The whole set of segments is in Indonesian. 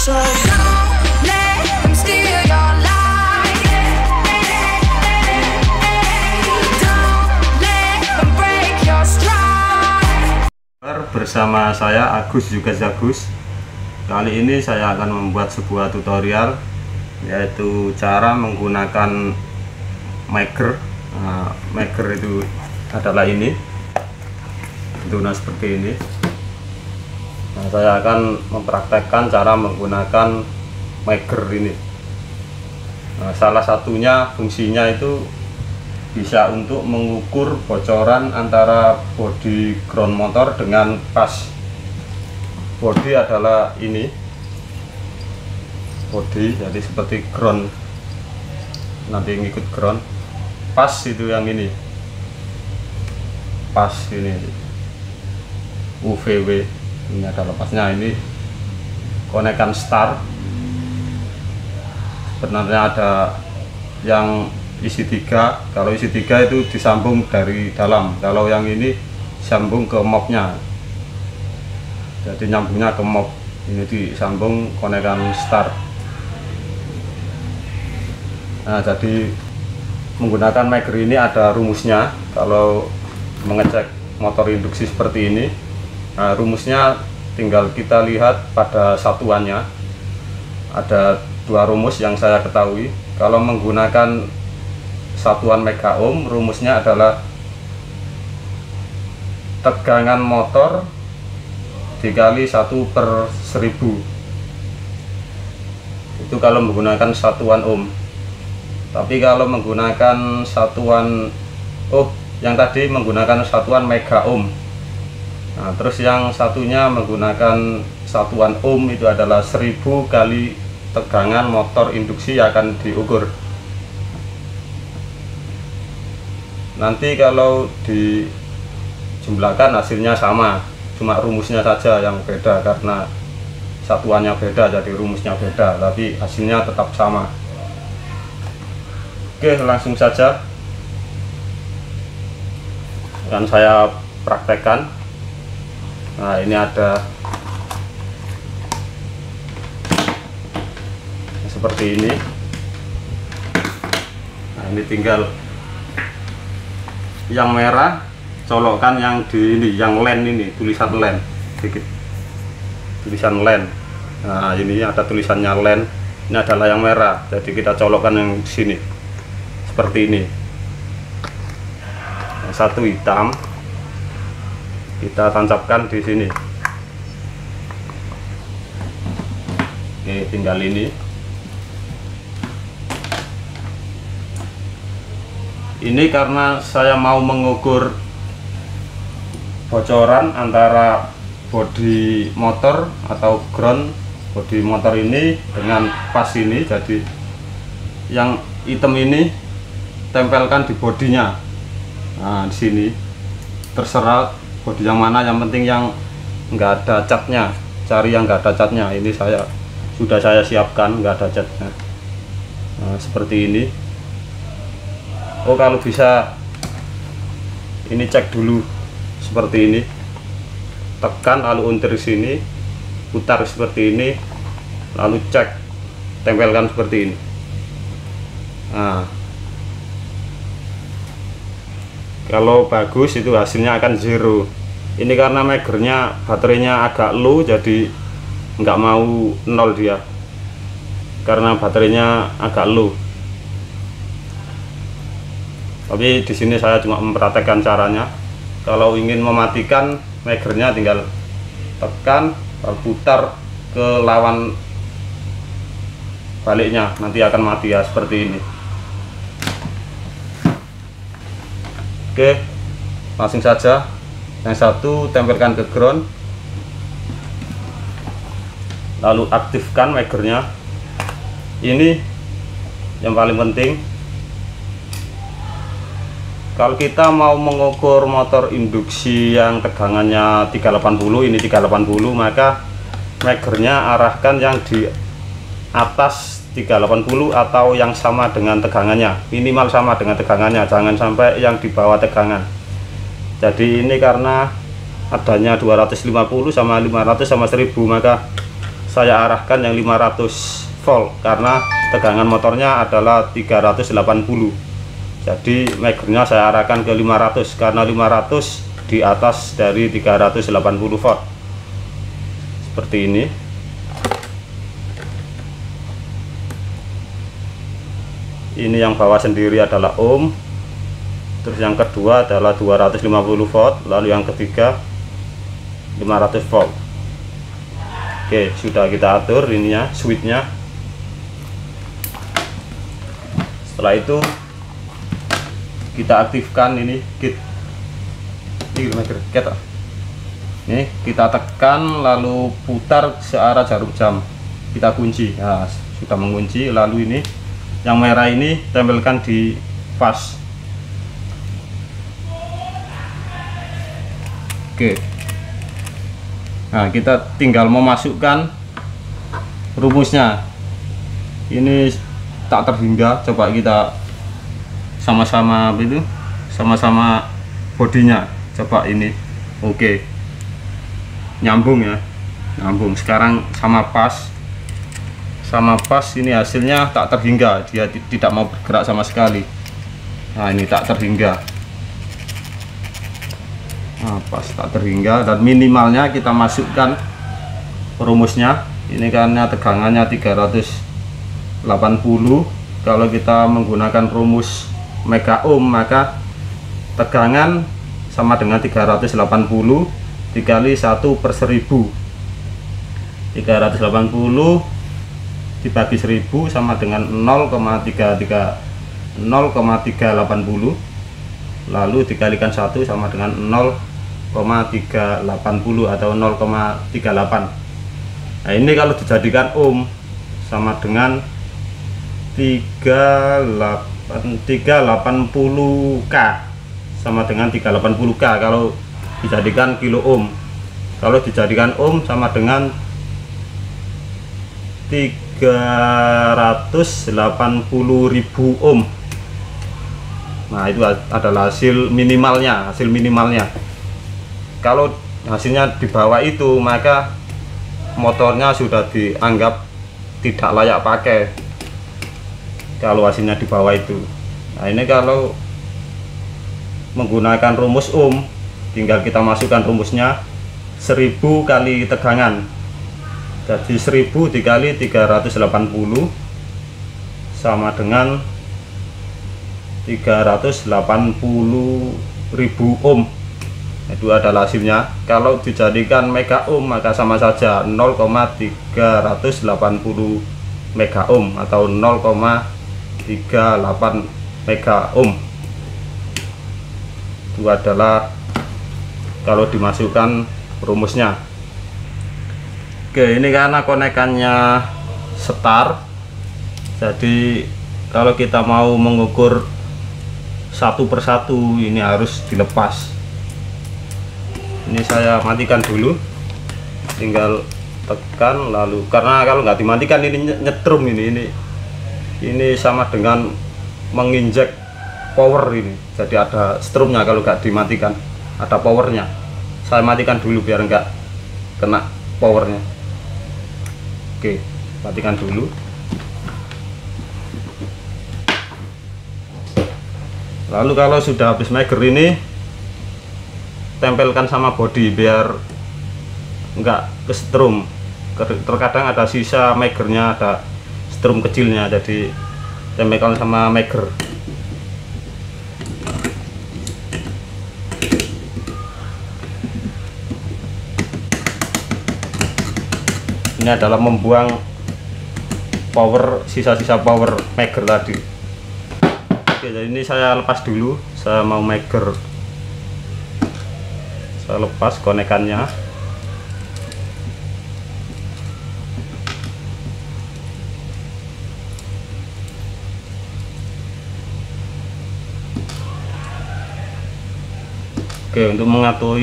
So don't let them steal your light. Don't let them break your stride. Bersama saya Agus juga Zagus. Kali ini saya akan membuat sebuah tutorial, yaitu cara menggunakan maker. Maker itu adalah ini, bentuknya seperti ini. Nah, saya akan mempraktekkan cara menggunakan maker ini. Nah, salah satunya fungsinya itu bisa untuk mengukur bocoran antara bodi ground motor dengan pas. Bodi adalah ini, bodi jadi seperti ground, nanti ngikut ground. Pas itu yang ini, pas ini UVW, ini ada lepasnya. Ini konekan star, sebenarnya ada yang isi 3. Kalau isi 3 itu disambung dari dalam, kalau yang ini sambung ke mobnya, jadi nyambungnya ke mob. Ini disambung konekan star. Nah, jadi menggunakan maker ini ada rumusnya. Kalau mengecek motor induksi seperti ini, nah, rumusnya tinggal kita lihat pada satuannya. Ada 2 rumus yang saya ketahui. Kalau menggunakan satuan mega ohm, rumusnya adalah tegangan motor dikali 1/1000. Itu kalau menggunakan satuan ohm. Tapi kalau menggunakan satuan, yang tadi menggunakan satuan mega ohm. Nah, terus yang satunya menggunakan satuan ohm, itu adalah 1000 kali tegangan motor induksi yang akan diukur. Nanti kalau dijumlahkan hasilnya sama, cuma rumusnya saja yang beda, karena satuannya beda jadi rumusnya beda, tapi hasilnya tetap sama. Oke, langsung saja akan saya praktekkan. Nah, ini ada seperti ini. Nah, ini tinggal yang merah colokkan yang di ini, yang len ini, tulisan len sedikit, tulisan len. Nah, ini ada tulisannya len, ini adalah yang merah, jadi kita colokkan yang sini seperti ini. Yang satu hitam kita tancapkan di sini. Oke, tinggal ini. Ini karena saya mau mengukur bocoran antara bodi motor atau ground bodi motor ini dengan pas ini, jadi yang hitam ini tempelkan di bodinya. Nah, di sini terserah bodi yang mana, yang penting yang enggak ada catnya, cari yang enggak ada catnya. Ini sudah saya siapkan, enggak ada catnya. Nah, seperti ini. Kalau bisa ini cek dulu seperti ini, tekan lalu untir sini, putar seperti ini, lalu cek, tempelkan seperti ini. Nah, kalau bagus itu hasilnya akan 0. Ini karena makernya baterainya agak low, jadi nggak mau 0 dia, karena baterainya agak low. Tapi di sini saya cuma mempraktekkan caranya. Kalau ingin mematikan makernya, tinggal tekan lalu putar ke lawan baliknya, nanti akan mati ya, seperti ini. Oke, langsung saja. Yang satu tempelkan ke ground, lalu aktifkan makernya. Ini yang paling penting. Kalau kita mau mengukur motor induksi yang tegangannya 380, ini 380, maka makernya arahkan yang di atas 380 atau yang sama dengan tegangannya, minimal sama dengan tegangannya, jangan sampai yang di bawah tegangan. Jadi ini karena adanya 250 sama 500 sama 1000, maka saya arahkan yang 500 volt karena tegangan motornya adalah 380. Jadi magernya saya arahkan ke 500 karena 500 di atas dari 380 volt. Seperti ini. Ini yang bawah sendiri adalah ohm. Terus yang kedua adalah 250 volt, lalu yang ketiga 500 volt. Oke, sudah kita atur ininya, switchnya. Setelah itu kita aktifkan ini kit. Ini kita tekan lalu putar searah jarum jam. Kita kunci. Nah, sudah mengunci. Lalu ini yang merah ini tempelkan di fast. Oke. Nah, kita tinggal memasukkan rumusnya. Ini tak terhingga. Coba kita sama-sama itu, sama-sama bodinya. Coba ini. Oke. Nyambung ya. Nyambung. Sekarang sama pas. Sama pas ini hasilnya tak terhingga. Dia tidak mau bergerak sama sekali. Nah, ini tak terhingga. Nah, pas tak terhingga, dan minimalnya kita masukkan rumusnya. Ini karena tegangannya 380. Kalau kita menggunakan rumus mega ohm, maka tegangan sama dengan 380 dikali 1/1000. 380 dibagi 1000 sama dengan 0,380, lalu dikalikan 1 sama dengan 0,380 atau 0,38. Nah, ini kalau dijadikan ohm sama dengan 380K, sama dengan 380K kalau dijadikan kilo ohm. Kalau dijadikan ohm sama dengan 380.000 ohm. Nah, itu adalah hasil minimalnya, Kalau hasilnya di bawah itu, maka motornya sudah dianggap tidak layak pakai. Kalau hasilnya di bawah itu. Nah, ini kalau menggunakan rumus ohm, tinggal kita masukkan rumusnya 1000 kali tegangan. Jadi 1000 dikali 380 sama dengan 380.000 ohm. Itu adalah hasilnya. Kalau dijadikan mega ohm maka sama saja 0,380 mega ohm atau 0,38 mega ohm. Itu adalah kalau dimasukkan rumusnya. Oke, ini karena konekannya setar, jadi kalau kita mau mengukur satu persatu ini harus dilepas. Ini saya matikan dulu, tinggal tekan lalu, karena kalau nggak dimatikan ini nyetrum, ini sama dengan menginjek power ini, jadi ada strumnya. Kalau nggak dimatikan ada powernya. Saya matikan dulu biar nggak kena powernya. Oke, matikan dulu. Lalu kalau sudah habis mager ini, tempelkan sama bodi biar enggak ke strum. Terkadang ada sisa magernya, ada strum kecilnya, jadi tempelkan sama mager. Ini adalah membuang power, sisa-sisa power mager tadi. Oke, jadi ini saya lepas dulu, saya mau mager. Saya lepas konekannya. Oke, untuk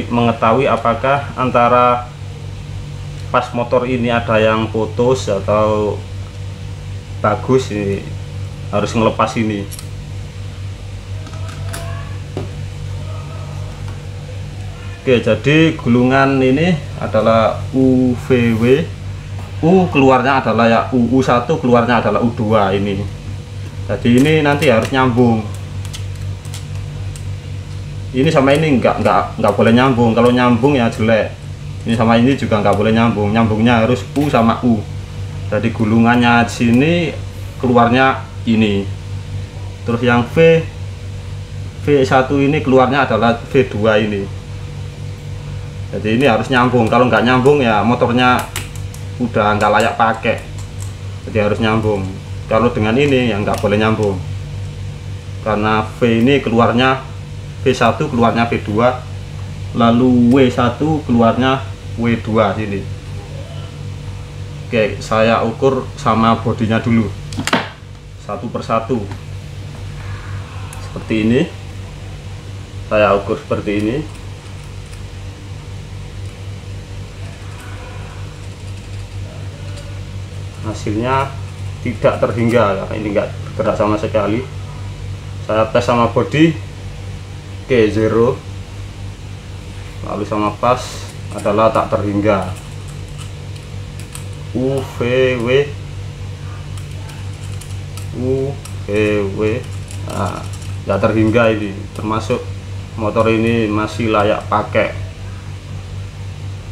mengetahui apakah antara pas motor ini ada yang putus atau bagus, ini harus ngelepas ini. Oke, jadi gulungan ini adalah UVW U keluarnya adalah ya U1, keluarnya adalah U2 ini. Jadi ini nanti harus nyambung. Ini sama ini nggak boleh nyambung. Kalau nyambung ya jelek. Ini sama ini juga nggak boleh nyambung. Nyambungnya harus U sama U. Jadi gulungannya di sini, keluarnya ini. Terus yang V1 ini keluarnya adalah V2 ini. Jadi ini harus nyambung. Kalau nggak nyambung ya motornya udah nggak layak pakai. Jadi harus nyambung. Kalau dengan ini yang nggak boleh nyambung, karena V ini keluarnya V1, keluarnya V2, lalu W1 keluarnya W2 sini. Oke, saya ukur sama bodinya dulu satu persatu. Seperti ini, saya ukur seperti ini. Hasilnya tidak terhingga, karena ini enggak bergerak sama sekali. Saya tes sama bodi, oke 0, lalu sama pas adalah tak terhingga. UVW nah, nggak terhingga ini, termasuk motor ini masih layak pakai.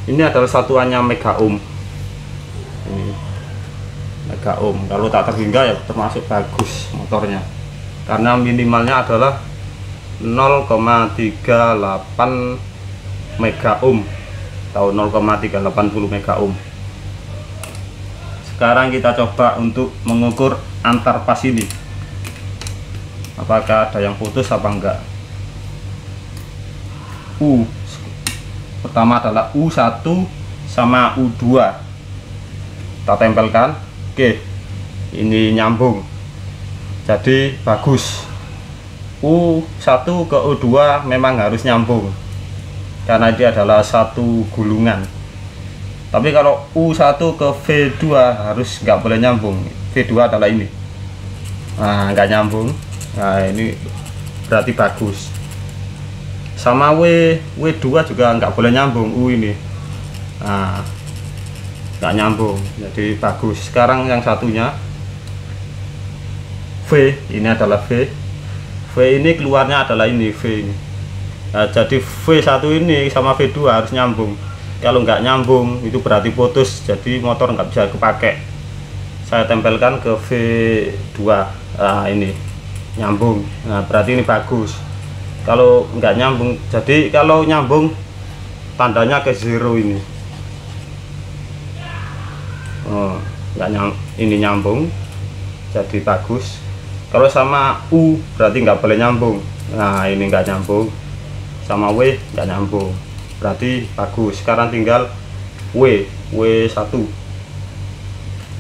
Ini adalah satuannya mega ohm. Ini mega ohm. Kalau tak terhingga ya termasuk bagus motornya, karena minimalnya adalah 0,38 mega ohm atau 0,380 mega ohm. Sekarang kita coba untuk mengukur antar pas ini, apakah ada yang putus apa enggak. Pertama adalah U1 sama U2, kita tempelkan. Oke, ini nyambung, jadi bagus. U1 ke U2 memang harus nyambung karena dia adalah satu gulungan. Tapi kalau U1 ke V2 harus nggak boleh nyambung. V2 adalah ini, nah nggak nyambung. Nah ini berarti bagus. Sama W2 juga nggak boleh nyambung. U ini, nah nggak nyambung, jadi bagus. Sekarang yang satunya V, ini adalah V ini keluarnya adalah ini V ini. Nah, jadi V1 ini sama V2 harus nyambung. Kalau nggak nyambung itu berarti putus, jadi motor nggak bisa kepake. Saya tempelkan ke V2, nah ini nyambung, nah berarti ini bagus. Kalau nggak nyambung, jadi kalau nyambung tandanya ke 0 ini. Oh, ini nyambung, jadi bagus. Kalau sama U berarti nggak boleh nyambung. Nah ini nggak nyambung, sama W nggak nyambung, berarti bagus. Sekarang tinggal W1.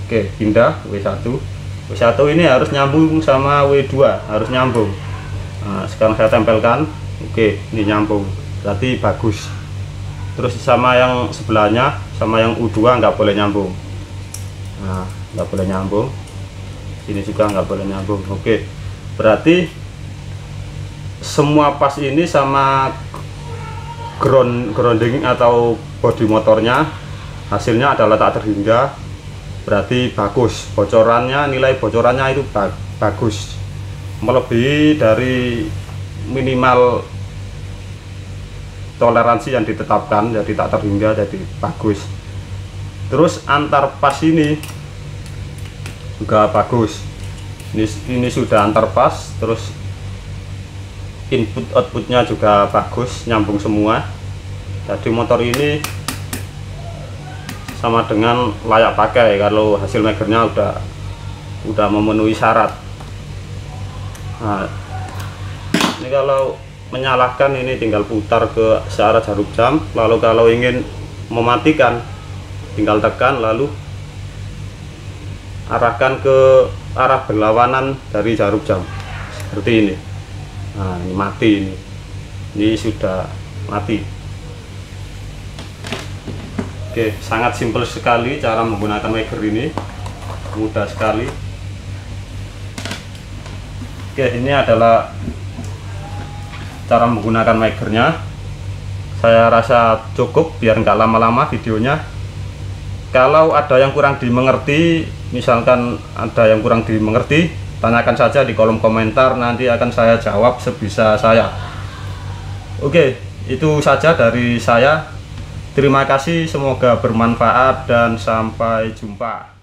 Oke, pindah W1 ini harus nyambung sama W2, harus nyambung. Nah, sekarang saya tempelkan. Oke, ini nyambung, berarti bagus. Terus sama yang sebelahnya, sama yang U2 nggak boleh nyambung. Nah, nggak boleh nyambung. Ini juga nggak boleh nyambung. Oke, berarti semua pas ini sama grounding atau bodi motornya hasilnya adalah tak terhingga, berarti bagus. Bocorannya, nilai bocorannya itu bagus, melebihi dari minimal toleransi yang ditetapkan, jadi tak terhingga, jadi bagus. Terus antar pas ini juga bagus. Ini sudah antar pas, terus input outputnya juga bagus, nyambung semua. Jadi motor ini sama dengan layak pakai kalau hasil makernya udah memenuhi syarat. Nah, ini kalau menyalakan ini tinggal putar ke searah jarum jam, lalu kalau ingin mematikan tinggal tekan lalu arahkan ke arah berlawanan dari jarum jam seperti ini. Nah ini mati, ini sudah mati. Oke, sangat simpel sekali cara menggunakan maker ini, mudah sekali. Oke, ini adalah cara menggunakan makernya. Saya rasa cukup biar nggak lama-lama videonya. Kalau ada yang kurang dimengerti, misalkan ada yang kurang dimengerti, tanyakan saja di kolom komentar, nanti akan saya jawab sebisa saya. Oke, itu saja dari saya. Terima kasih, semoga bermanfaat dan sampai jumpa.